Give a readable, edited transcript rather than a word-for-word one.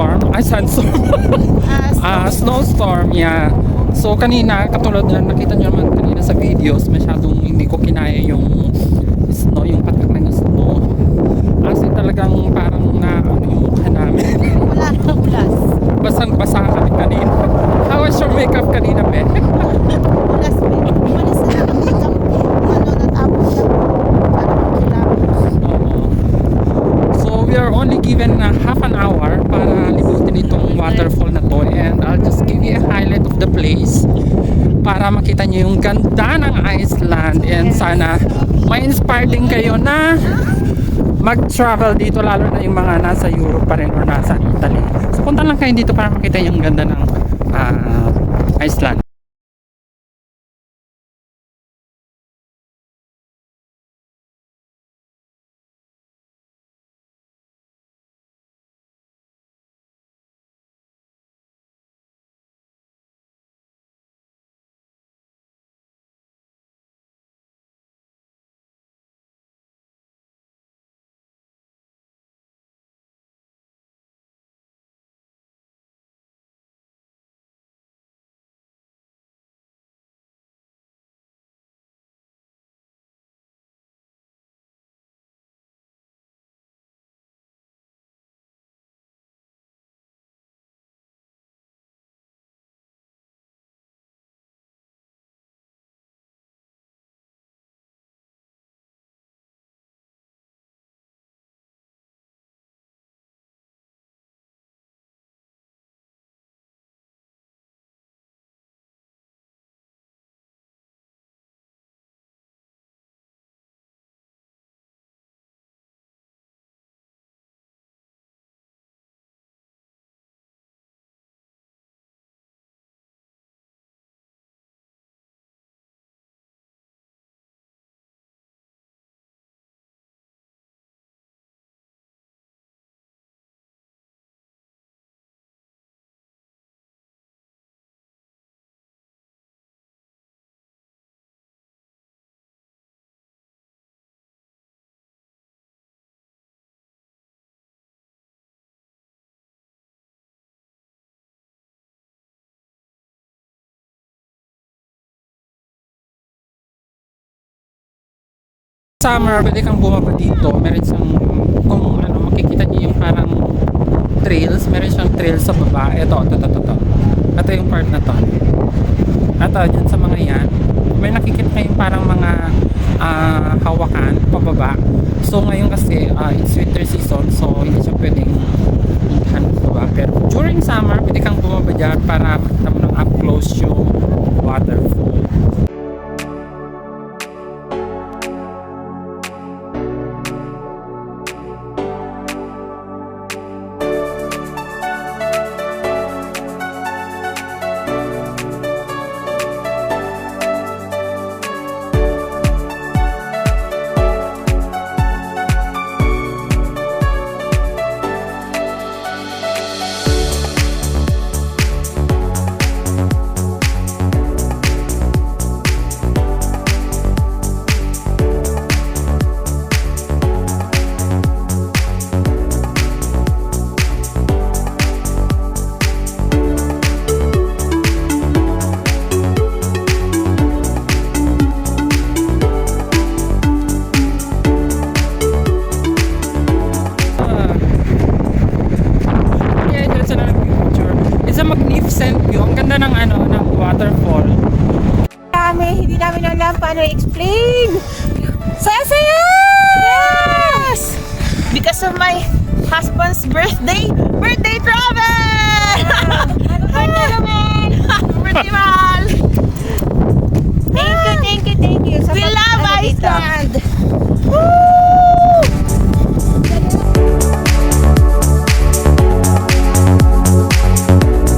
sandstorm. Ay, sandstorm. Snowstorm, yeah. So kanina, katulad na nakita nyo naman kanina sa videos, masyadong hindi ko kinaya yung snow, yung patak ng snow. Kasi talagang parang na ano yung mukha namin. Wala nang ulas. Basang-basa kami kanina. How was your makeup kanina, Ben? Ulas, babe. Umalis na lang ang makeup. Ano, natapos na. Parang kilapos. So we are only given half an hour para libutin itong waterfall na to, and I'll just give you a highlight of the place para makita nyo yung ganda ng Iceland, and sana ma-inspire din kayo na mag-travel dito, lalo na yung mga nasa Europe pa rin or nasa Italy. So punta lang kayo dito para makita yung ganda ng Iceland. Summer, pwede kang bumaba dito. Meron siyang, kung ano, makikita niyo yung parang trails. Meron siyang trails sa baba. Ito. Ito yung part na to. Ito, dyan sa mga yan. May nakikita kayong parang mga hawakan pababa. So ngayon kasi it's winter season, so hindi siya pwedeng puntahan baba. Pero during summer, pwede kang bumaba dyan para makita mo ng up close yung waterfall. Hindi namin alam paano i-explain. Saya-saya! Yes! Because of my husband's birthday travel! Birthday mahal!